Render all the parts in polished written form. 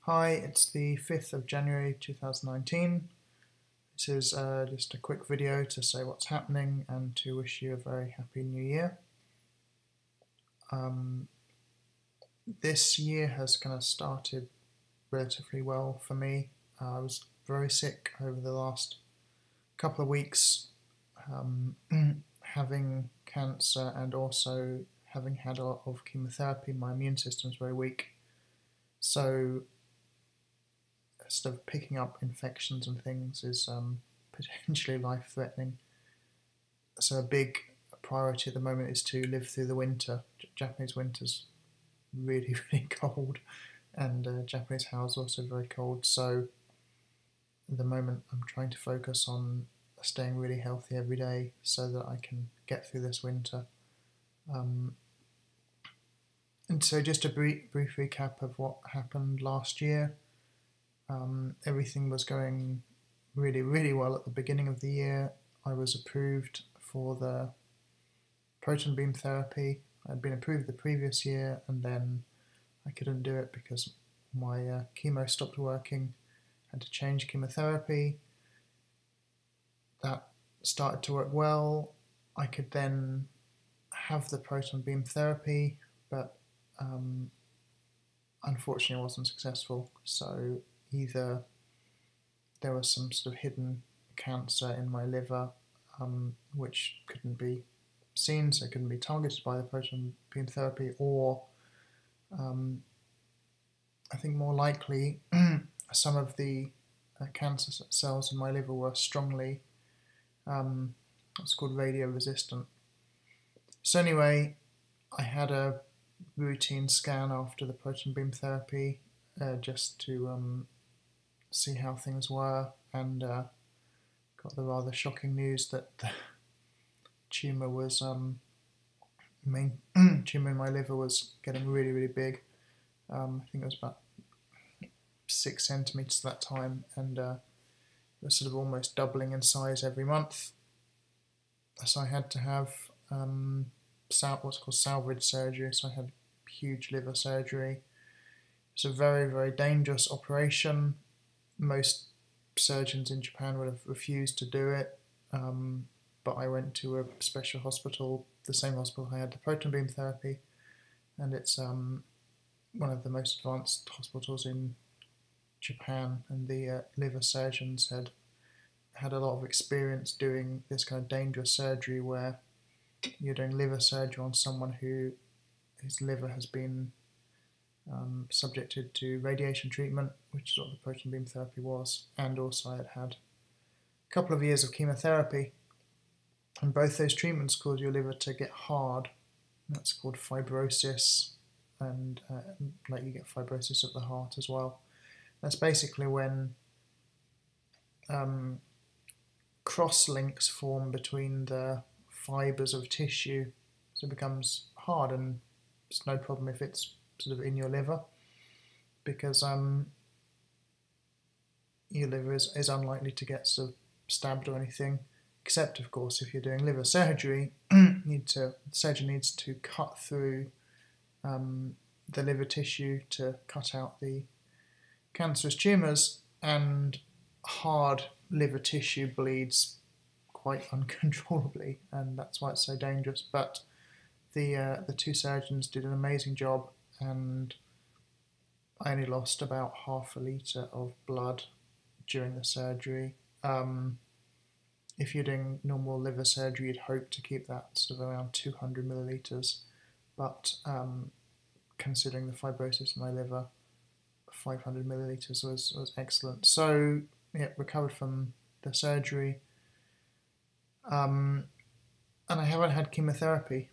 Hi, it's the 5th of January 2019. This is just a quick video to say what's happening and to wish you a very happy new year. This year has kind of started relatively well for me. I was very sick over the last couple of weeks, having cancer and also having had a lot of chemotherapy. My immune system is very weak, so sort of picking up infections and things is potentially life-threatening. So a big priority at the moment is to live through the winter. Japanese winter's really, really cold, and Japanese house also very cold. So at the moment I'm trying to focus on staying really healthy every day so that I can get through this winter. And so just a brief recap of what happened last year. Everything was going really, really well at the beginning of the year. I was approved for the proton beam therapy. I'd been approved the previous year, and then I couldn't do it because my chemo stopped working. Had to change chemotherapy. That started to work well. I could then have the proton beam therapy, but unfortunately it wasn't successful. So either there was some sort of hidden cancer in my liver, which couldn't be seen, so it couldn't be targeted by the proton beam therapy, or I think more likely some of the cancer cells in my liver were strongly what's called radio resistant. So anyway, I had a routine scan after the proton beam therapy just to see how things were, and got the rather shocking news that the tumour was tumour in my liver was getting really, really big. I think it was about 6 centimeters at that time, and it was sort of almost doubling in size every month. So I had to have what's called salvage surgery. So I had huge liver surgery. It's a very, very dangerous operation. Most surgeons in Japan would have refused to do it, but I went to a special hospital, the same hospital I had the proton beam therapy, and it's one of the most advanced hospitals in Japan, and the liver surgeons had a lot of experience doing this kind of dangerous surgery where you're doing liver surgery on someone whose liver has been subjected to radiation treatment, which is what the proton beam therapy was, and also I had a couple of years of chemotherapy, and both those treatments cause your liver to get hard. That's called fibrosis, and like you get fibrosis of the heart as well. That's basically when cross links form between the fibres of tissue, so it becomes hard, and it's no problem if it's sort of in your liver, because your liver is unlikely to get sort of stabbed or anything, except of course if you're doing liver surgery, the surgeon needs to cut through the liver tissue to cut out the cancerous tumours, and hard liver tissue bleeds quite uncontrollably, and that's why it's so dangerous. But the two surgeons did an amazing job, and I only lost about half a litre of blood during the surgery. If you're doing normal liver surgery, you'd hope to keep that sort of around 200 millilitres, but considering the fibrosis in my liver, 500 millilitres was excellent. So yeah, recovered from the surgery, and I haven't had chemotherapy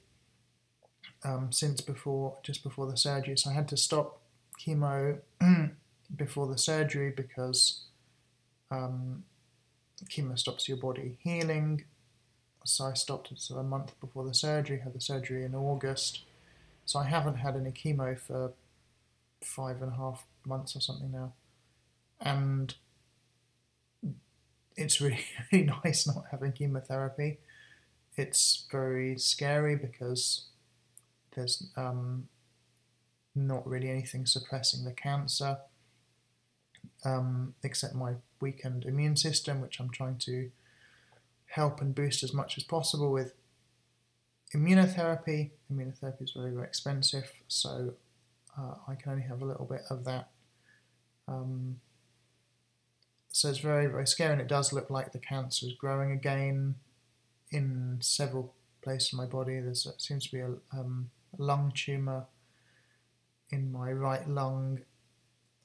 since just before the surgery. So I had to stop chemo before the surgery because chemo stops your body healing. So I stopped it a month before the surgery, had the surgery in August. So I haven't had any chemo for 5.5 months or something now. And it's really, really nice not having chemotherapy. It's very scary because there's not really anything suppressing the cancer. except my weakened immune system, which I'm trying to help and boost as much as possible with immunotherapy. Immunotherapy is very, very expensive, so I can only have a little bit of that. So it's very, very scary, and it does look like the cancer is growing again in several places in my body. There seems to be a lung tumour in my right lung.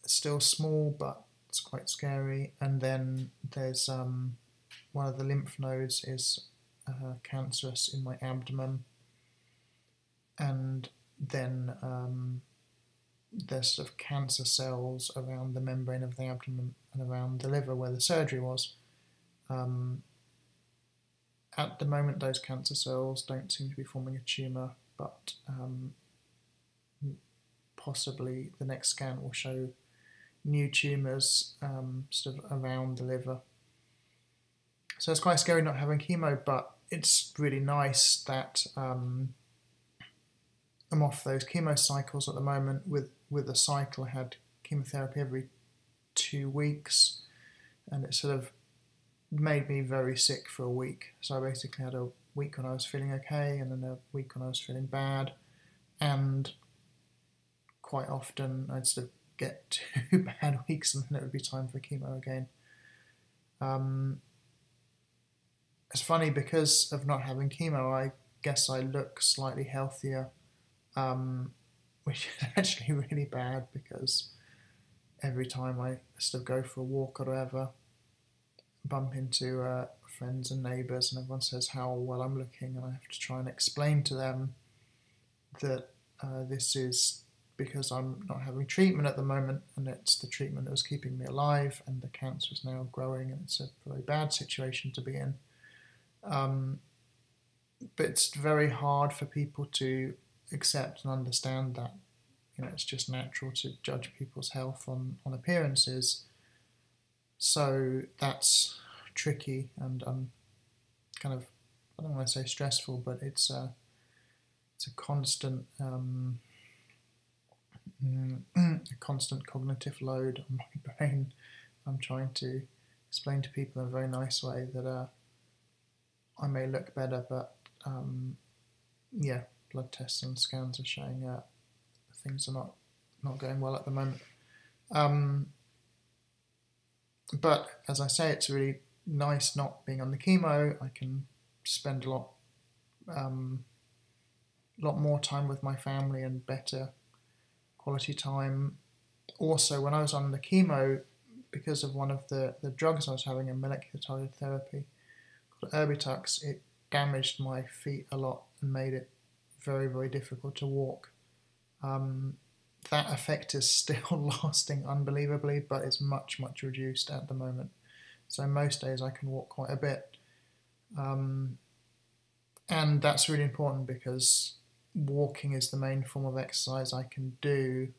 It's still small, but it's quite scary. And then there's one of the lymph nodes is cancerous in my abdomen. And then there's sort of cancer cells around the membrane of the abdomen and around the liver where the surgery was. At the moment, those cancer cells don't seem to be forming a tumour, but possibly the next scan will show new tumours sort of around the liver. So it's quite scary not having chemo, but it's really nice that I'm off those chemo cycles at the moment. With a cycle, I had chemotherapy every 2 weeks, and it sort of made me very sick for a week. So I basically had a week when I was feeling okay, and then a week when I was feeling bad, and quite often I'd sort of get 2 bad weeks and then it would be time for chemo again. It's funny, because of not having chemo, I guess I look slightly healthier, which is actually really bad, because every time I sort of go for a walk or whatever, bump into friends and neighbours, and everyone says how well I'm looking, and I have to try and explain to them that this is because I'm not having treatment at the moment, and it's the treatment that was keeping me alive, and the cancer is now growing, and it's a very bad situation to be in. But it's very hard for people to accept and understand that, it's just natural to judge people's health on appearances. So that's tricky, and kind of, I don't want to say stressful, but it's a constant constant cognitive load on my brain. I'm trying to explain to people in a very nice way that I may look better, but blood tests and scans are showing things are not going well at the moment. But as I say, it's really nice not being on the chemo. I can spend a lot more time with my family and better quality time. Also, when I was on the chemo, because of one of the drugs I was having, a molecular targeted therapy called Erbitux, it damaged my feet a lot and made it very, very difficult to walk. That effect is still lasting unbelievably, but it's much, much reduced at the moment. So most days I can walk quite a bit. And that's really important, because walking is the main form of exercise I can do.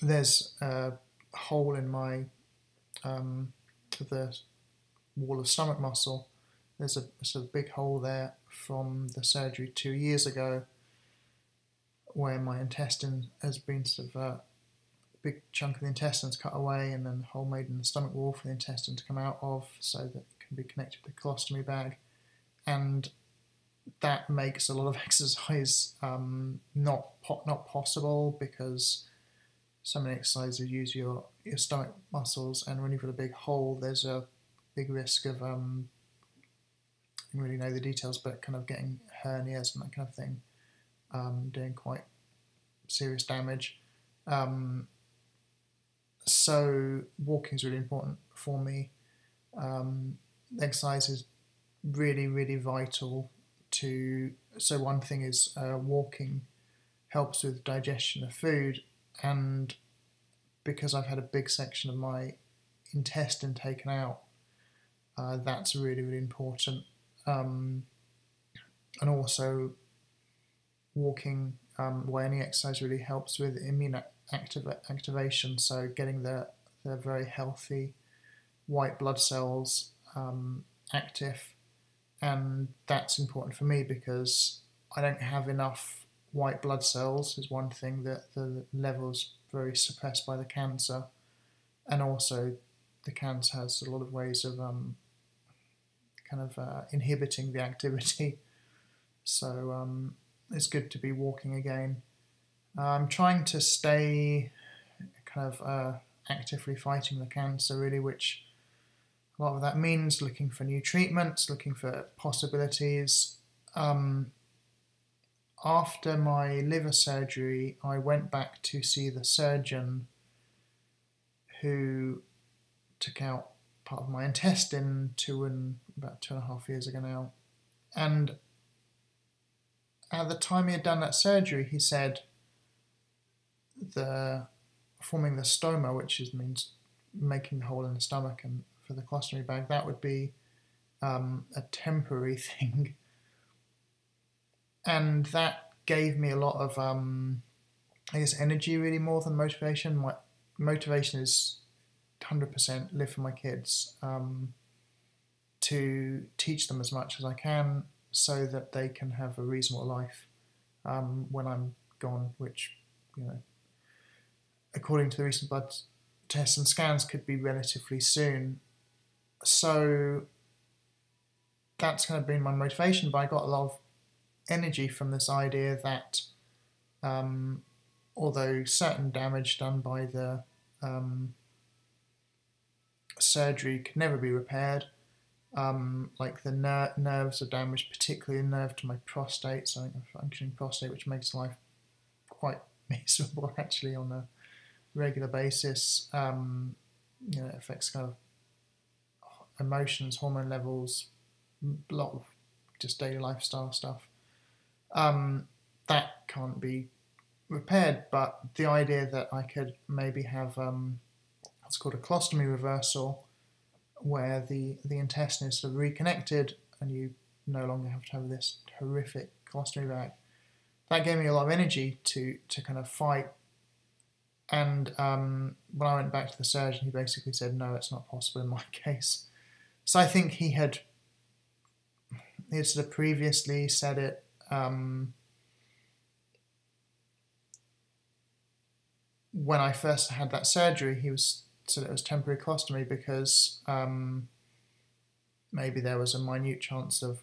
There's a hole in my the wall of stomach muscle. There's a sort of big hole there from the surgery 2 years ago, where my intestine has been sort of a big chunk of the intestines cut away, and then a hole made in the stomach wall for the intestine to come out of, so that it can be connected to the colostomy bag. And that makes a lot of exercise not possible, because so many exercises use your stomach muscles, and when you've got a big hole, there's a big risk of I don't really know the details, but kind of getting hernias and that kind of thing, doing quite serious damage. So walking is really important for me. Exercise is really, really vital to. So one thing is walking helps with digestion of food, and because I've had a big section of my intestine taken out, that's really, really important. And also walking, any exercise really helps with immune activation, so getting the very healthy white blood cells active, and that's important for me because I don't have enough white blood cells is one thing, that the level's very suppressed by the cancer, and also the cancer has a lot of ways of inhibiting the activity. So it's good to be walking again. I'm trying to stay actively fighting the cancer, really, which a lot of that means looking for new treatments, looking for possibilities. After my liver surgery, I went back to see the surgeon who took out part of my intestine about 2.5 years ago now. And at the time he had done that surgery, he said forming the stoma, which means making the hole in the stomach and for the colostomy bag, that would be a temporary thing. And that gave me a lot of, energy, really, more than motivation. My motivation is 100% live for my kids, to teach them as much as I can so that they can have a reasonable life when I'm gone, which, according to the recent blood tests and scans, could be relatively soon. So that's kind of been my motivation, but I got a lot of energy from this idea that although certain damage done by the surgery could never be repaired, like the nerves are damaged, particularly a nerve to my prostate, so I think a functioning prostate, which makes life quite miserable actually on a regular basis. It affects kind of emotions, hormone levels, a lot of just daily lifestyle stuff. That can't be repaired, but the idea that I could maybe have what's called a colostomy reversal, where the intestine is sort of reconnected and you no longer have to have this horrific colostomy bag, that gave me a lot of energy to kind of fight. And when I went back to the surgeon, he basically said, no, it's not possible in my case. So I think he had sort of previously said it. When I first had that surgery, he said it was temporary colostomy because maybe there was a minute chance of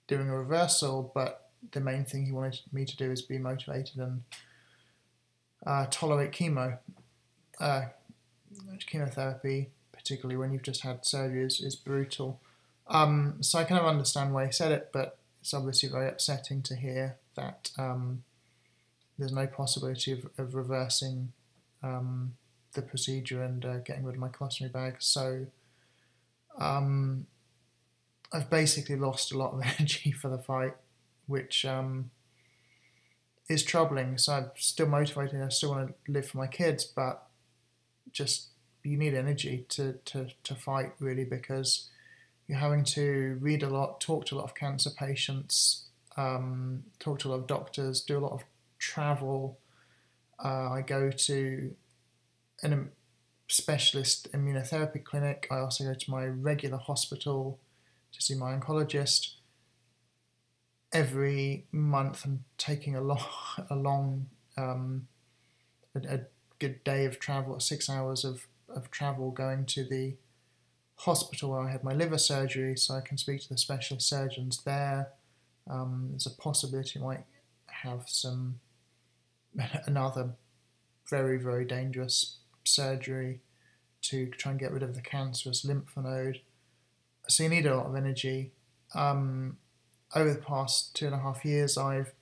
doing a reversal, but the main thing he wanted me to do is be motivated and tolerate chemotherapy, particularly when you've just had surgery, is brutal. So I kind of understand why he said it, but it's obviously very upsetting to hear that there's no possibility of reversing the procedure and getting rid of my colostomy bag. So I've basically lost a lot of energy for the fight, which is troubling. So I'm still motivated, I still want to live for my kids, but just you need energy to fight, really, because you're having to read a lot, talk to a lot of cancer patients, talk to a lot of doctors, do a lot of travel. I go to a specialist immunotherapy clinic. I also go to my regular hospital to see my oncologist. Every month I'm taking a good day of travel, 6 hours of travel, going to the hospital where I had my liver surgery so I can speak to the specialist surgeons there. There's a possibility I might have another very, very dangerous surgery to try and get rid of the cancerous lymph node. So you need a lot of energy. Over the past 2.5 years, I've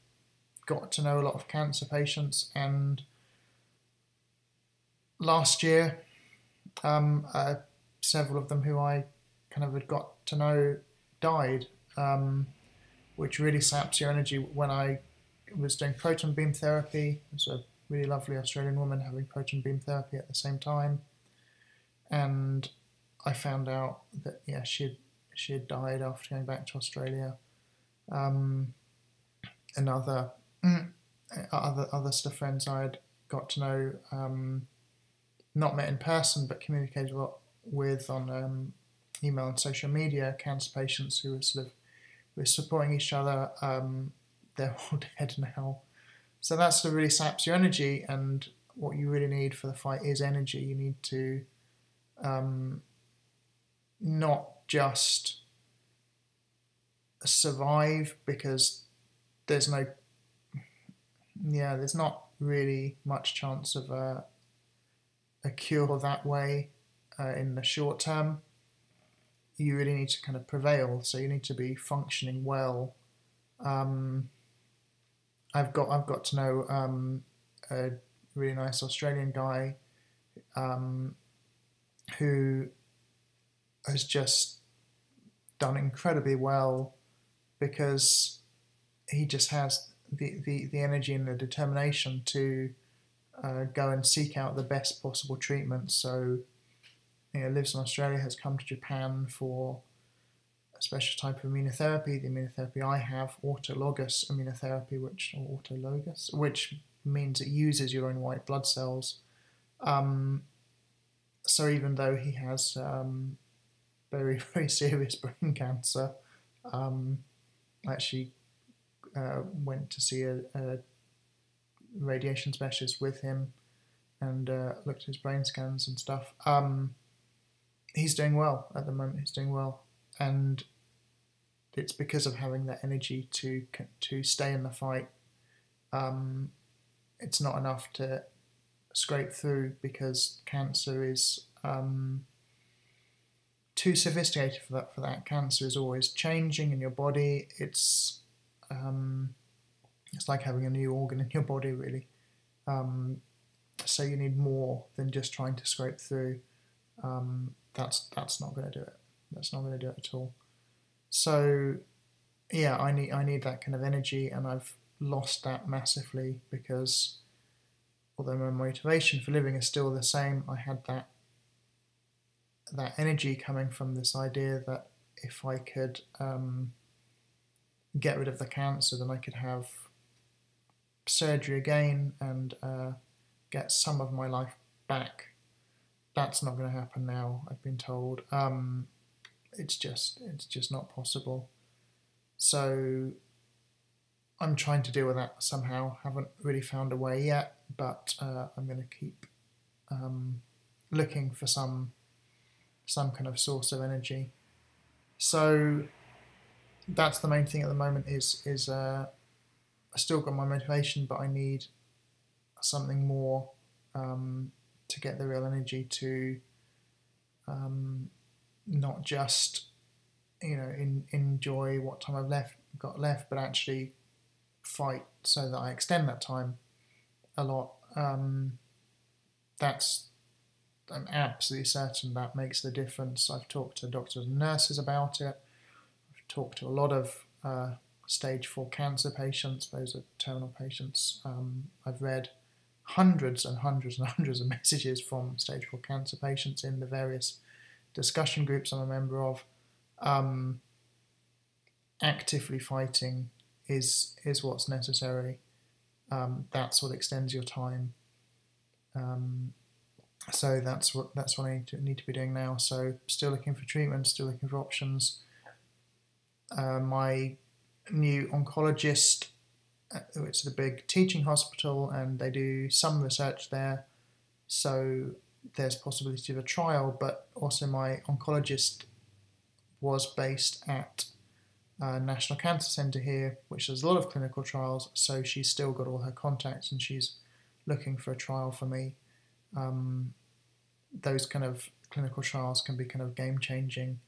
got to know a lot of cancer patients, and last year, several of them who I kind of had got to know died, which really saps your energy. When I was doing proton beam therapy, it was a really lovely Australian woman having proton beam therapy at the same time, and I found out that she had died after going back to Australia. Other sort of friends I had got to know, not met in person, but communicated a lot with on email and social media, cancer patients who were supporting each other. they're all dead now. So that sort of really saps your energy, and what you really need for the fight is energy. You need to not just survive, because there's not really much chance of a cure that way in the short term. You really need to kind of prevail, so you need to be functioning well. I've got to know a really nice Australian guy who has just done incredibly well, because he just has the energy and the determination to go and seek out the best possible treatment. So, lives in Australia, has come to Japan for a special type of immunotherapy. The immunotherapy I have, autologous immunotherapy, which means it uses your own white blood cells. So even though he has very, very serious brain cancer, I actually went to see a radiation specialist with him and looked at his brain scans and stuff. He's doing well at the moment. He's doing well, and it's because of having that energy to stay in the fight. It's not enough to scrape through, because cancer is too sophisticated for that. Cancer is always changing in your body. It's like having a new organ in your body, really. So you need more than just trying to scrape through. That's not going to do it. That's not going to do it at all. So yeah, I need that kind of energy, and I've lost that massively, because although my motivation for living is still the same, I had that energy coming from this idea that if I could get rid of the cancer, then I could have surgery again and get some of my life back. That's not going to happen now, I've been told. It's just not possible. So I'm trying to deal with that somehow. Haven't really found a way yet, but I'm going to keep looking for some kind of source of energy. So that's the main thing at the moment. Is I still got my motivation, but I need something more to get the real energy to not just enjoy what time I've got left, but actually fight so that I extend that time a lot. I'm absolutely certain that makes the difference. I've talked to doctors and nurses about it. I've talked to a lot of stage 4 cancer patients. Those are terminal patients. I've read hundreds and hundreds and hundreds of messages from stage 4 cancer patients in the various discussion groups I'm a member of. Actively fighting is what's necessary. That's what extends your time. So that's what I need to be doing now. So still looking for treatment, still looking for options. My new oncologist, it's a big teaching hospital, and they do some research there. So there's possibility of a trial, but also my oncologist was based at National Cancer Centre here, which does a lot of clinical trials, so she's still got all her contacts and she's looking for a trial for me. Those kind of clinical trials can be kind of game-changing.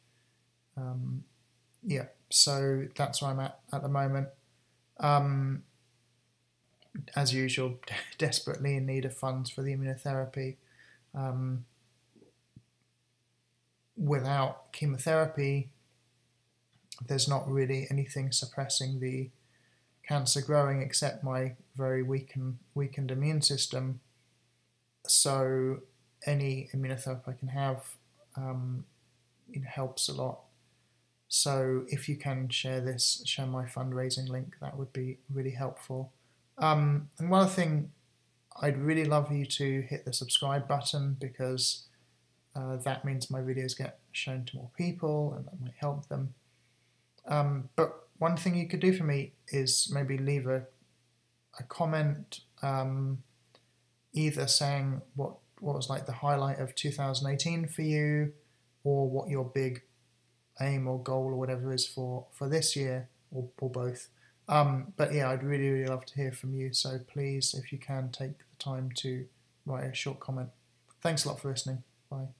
Yeah, so that's where I'm at the moment. As usual, desperately in need of funds for the immunotherapy. Without chemotherapy, there's not really anything suppressing the cancer growing except my very weakened immune system. So any immunotherapy I can have it helps a lot. So if you can share my fundraising link, that would be really helpful. And one other thing, I'd really love you to hit the subscribe button, because that means my videos get shown to more people and that might help them. But one thing you could do for me is maybe leave a comment, either saying what was like the highlight of 2018 for you, or what your big aim or goal or whatever is for this year, or both. But yeah, I'd really, really love to hear from you. So please, if you can, take the time to write a short comment. Thanks a lot for listening. Bye.